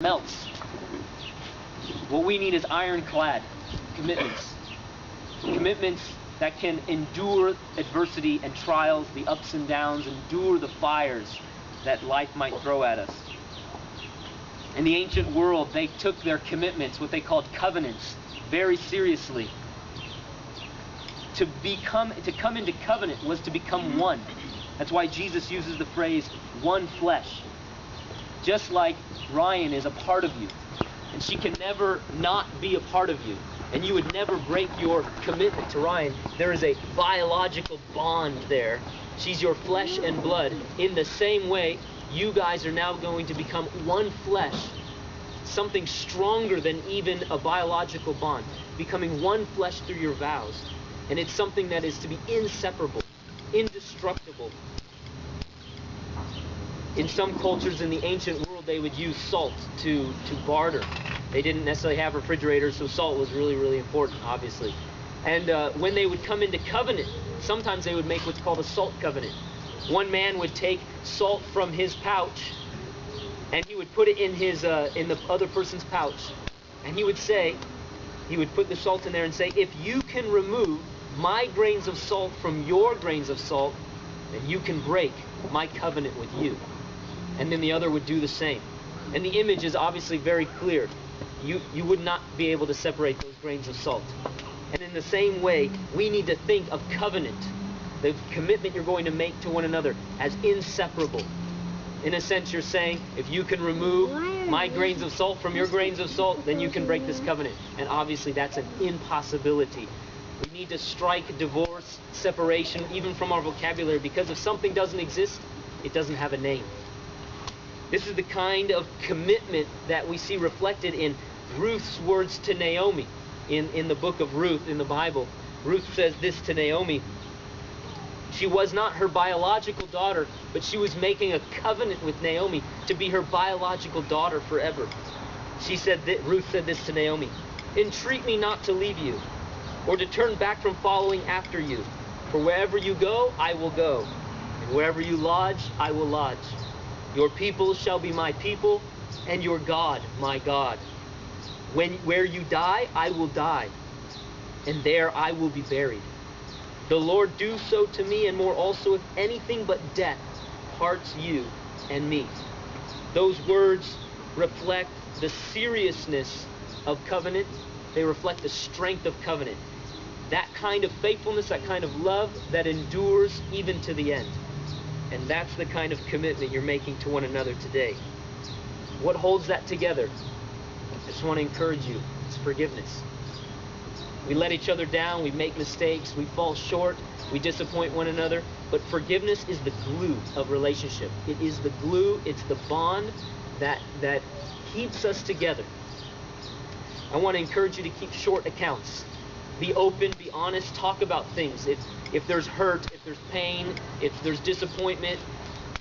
melts. What we need is ironclad commitments. Commitments that can endure adversity and trials, the ups and downs, endure the fires that life might throw at us. In the ancient world, they took their commitments, what they called covenants, very seriously. To come into covenant was to become one. That's why Jesus uses the phrase, one flesh. Just like Ryan is a part of you, and she can never not be a part of you, and you would never break your commitment to Ryan. There is a biological bond there. She's your flesh and blood. In the same way, you guys are now going to become one flesh, something stronger than even a biological bond, becoming one flesh through your vows. And it's something that is to be inseparable, indestructible. In some cultures in the ancient world, they would use salt to barter. They didn't necessarily have refrigerators, so salt was really, really important, obviously. And when they would come into covenant, sometimes they would make what's called a salt covenant. One man would take salt from his pouch, and he would put it in the other person's pouch. And he would put the salt in there and say, if you can remove my grains of salt from your grains of salt, then you can break my covenant with you. And then the other would do the same. And the image is obviously very clear. You would not be able to separate those grains of salt. And in the same way, we need to think of covenant, the commitment you're going to make to one another, as inseparable. In a sense, you're saying, if you can remove my grains of salt from your grains of salt, then you can break this covenant. And obviously that's an impossibility. We need to strike divorce, separation, even from our vocabulary, because if something doesn't exist, it doesn't have a name. This is the kind of commitment that we see reflected in Ruth's words to Naomi in the book of Ruth in the Bible. Ruth says this to Naomi. She was not her biological daughter, but she was making a covenant with Naomi to be her biological daughter forever. Ruth said this to Naomi, entreat me not to leave you, or to turn back from following after you. For wherever you go, I will go, and wherever you lodge, I will lodge. Your people shall be my people, and your God my God. Where you die, I will die, and there I will be buried. The Lord do so to me, and more also, if anything but death parts you and me. Those words reflect the seriousness of covenant. They reflect the strength of covenant. That kind of faithfulness, that kind of love that endures even to the end. And that's the kind of commitment you're making to one another today. What holds that together? I just want to encourage you. It's forgiveness. We let each other down. We make mistakes. We fall short. We disappoint one another. But forgiveness is the glue of relationship. It is the glue. It's the bond that keeps us together. I want to encourage you to keep short accounts. Be open, be honest, talk about things. If there's hurt, if there's pain, if there's disappointment,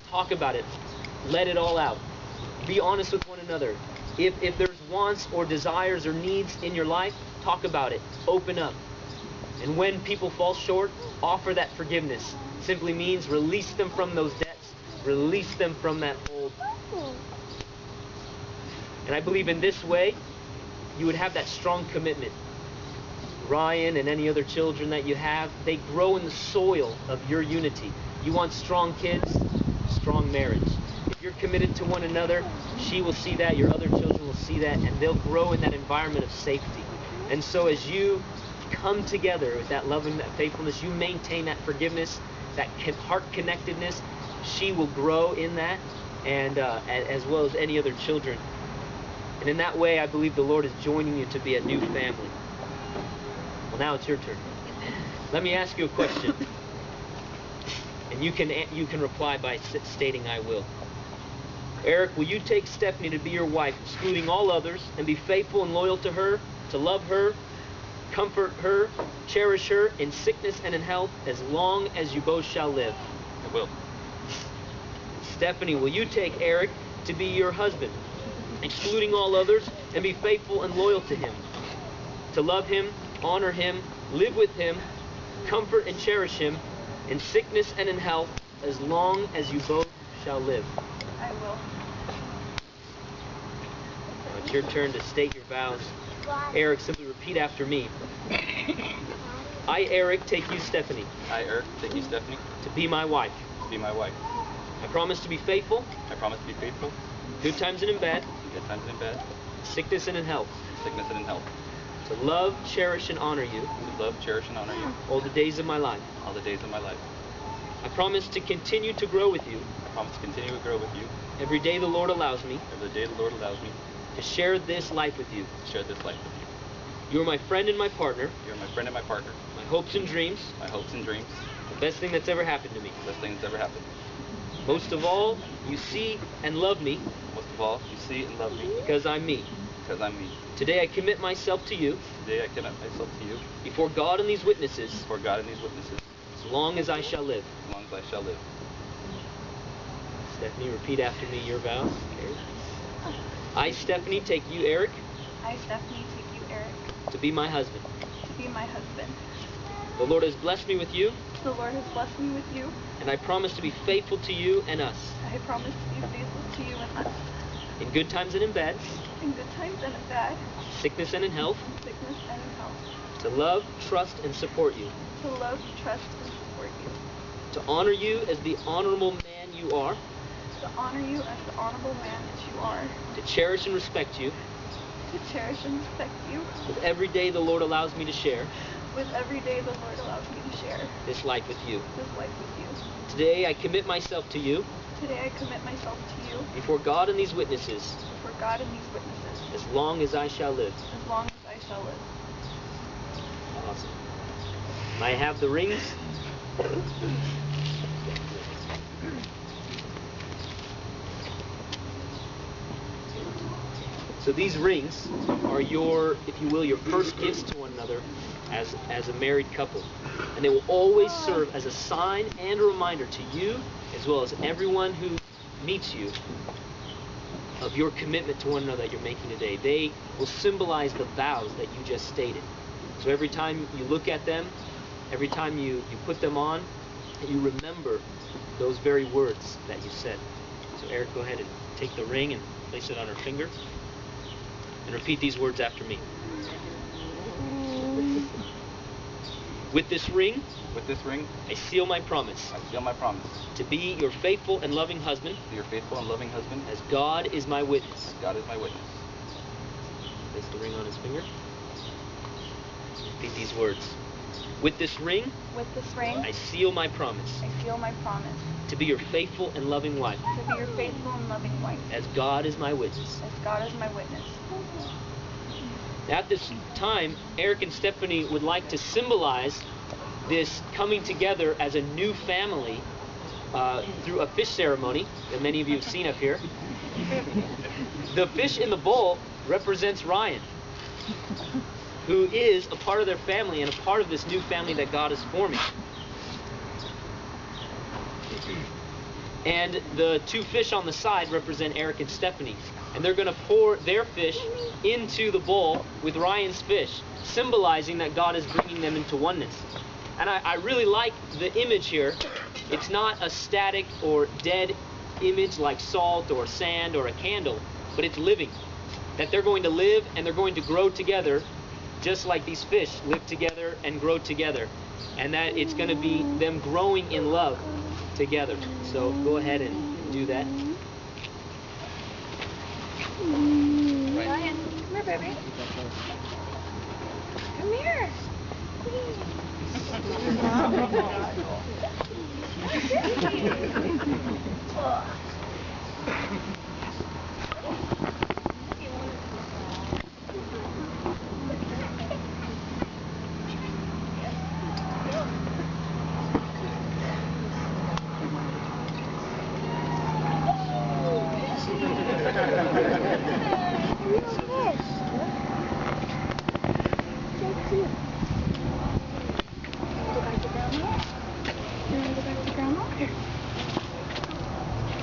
talk about it. Let it all out. Be honest with one another. If there's wants or desires or needs in your life, talk about it. Open up. And when people fall short, offer that forgiveness. Simply means release them from those debts. Release them from that hold. And I believe in this way, you would have that strong commitment. Ryan and any other children that you have, they grow in the soil of your unity. You want strong kids, strong marriage. If you're committed to one another, she will see that, your other children will see that, and they'll grow in that environment of safety. And so as you come together with that love and that faithfulness, you maintain that forgiveness, that heart connectedness, she will grow in that, and as well as any other children. And in that way, I believe the Lord is joining you to be a new family. Well, now it's your turn. Let me ask you a question. And you can reply by stating, I will. Eric, will you take Stephanie to be your wife, excluding all others, and be faithful and loyal to her, to love her, comfort her, cherish her in sickness and in health, as long as you both shall live? I will. Stephanie, will you take Eric to be your husband, excluding all others, and be faithful and loyal to him, to love him, honor him, live with him, comfort and cherish him in sickness and in health, as long as you both shall live? I will. It's your turn to state your vows. Eric, simply repeat after me. I, Eric, take you, Stephanie, I, Eric, take you, Stephanie, to be my wife. to be my wife. I promise to be faithful, I promise to be faithful in good times and in bad, in good times and in bad, sickness and in health, sickness and in health, to love, cherish, and honor you to love, cherish, and honor you all the days of my life. all the days of my life. I promise to continue to grow with you I promise to continue to grow with you every day the Lord allows me every day the Lord allows me to share this life with you. to share this life with you. You are my friend and my partner, You are my friend and my partner, my hopes and dreams, my hopes and dreams, the best thing that's ever happened to me. the best thing that's ever happened. Most of all, you see and love me Most of all, you see and love me because I'm me. because I'm me. Today I commit myself to you Today I commit myself to you before God and these witnesses before God and these witnesses as long as I shall live. as long as I shall live. Stephanie, repeat after me your vows. I, Stephanie, take you, Eric, I, Stephanie, take you, Eric, to be my husband. to be my husband. The Lord has blessed me with you, The Lord has blessed me with you. and I promise to be faithful to you and us, I promise to be faithful to you and us, in good times and in bad, in good times and in bad, sickness and in health, in sickness and in health, to love, trust, and support you, to love, trust, and support you, to honor you as the honorable man you are, to honor you as the honorable man that you are, to cherish and respect you to cherish and respect you with every day the Lord allows me to share with every day the Lord allows me to share this life with you. this life with you. Today I commit myself to you Today I commit myself to you before God and these witnesses before God and these witnesses as long as I shall live. as long as I shall live. Awesome. May I have the rings? So these rings are your, if you will, your first gifts to one another as a married couple. And they will always serve as a sign and a reminder to you, as well as everyone who meets you, of your commitment to one another that you're making today. They will symbolize the vows that you just stated. So every time you look at them, every time you put them on, you remember those very words that you said. So Eric, go ahead and take the ring and place it on her finger. And repeat these words after me. With this ring, With this ring, I seal my promise I seal my promise to be your faithful and loving husband, to be your faithful and loving husband, as God is my witness. God is my witness. Place the ring on his finger. Repeat these words. With this ring, With this ring, I seal my promise I seal my promise to be your faithful and loving wife, to be your faithful and loving wife, as God is my witness. as God is my witness. At this time, Eric and Stephanie would like to symbolize this coming together as a new family through a fish ceremony that many of you have seen up here. The fish in the bowl represents Ryan, who is a part of their family and a part of this new family that God is forming. And the two fish on the side represent Eric and Stephanie. And they're going to pour their fish into the bowl with Ryan's fish, symbolizing that God is bringing them into oneness. And I really like the image here. It's not a static or dead image like salt or sand or a candle, but it's living. That they're going to live and they're going to grow together, just like these fish live together and grow together. And that it's going to be them growing in love together. So go ahead and do that. Ryan, come here, baby. Come here.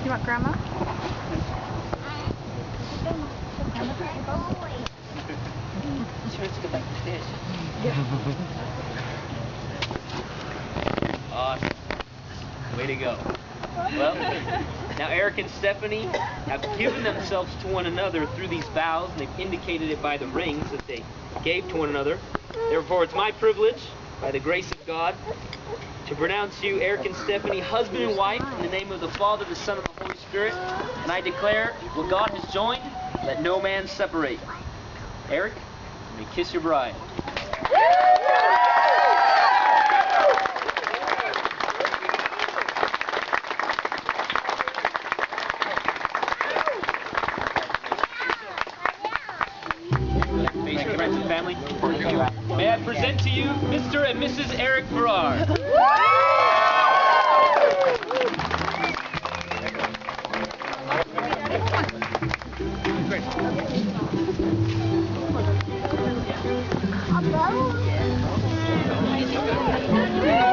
You want Grandma? Sure, it's good like the fish. Awesome. Way to go. Well, Now, Eric and Stephanie have given themselves to one another through these vows, and they've indicated it by the rings that they gave to one another. Therefore, it's my privilege, by the grace of God, to pronounce you, Eric and Stephanie, husband and wife, in the name of the Father, the Son, and the Holy Spirit. And I declare, what God has joined, let no man separate. Eric, you may kiss your bride. Friends and family, may I present to you Mr. and Mrs. Eric Farrar. Hello.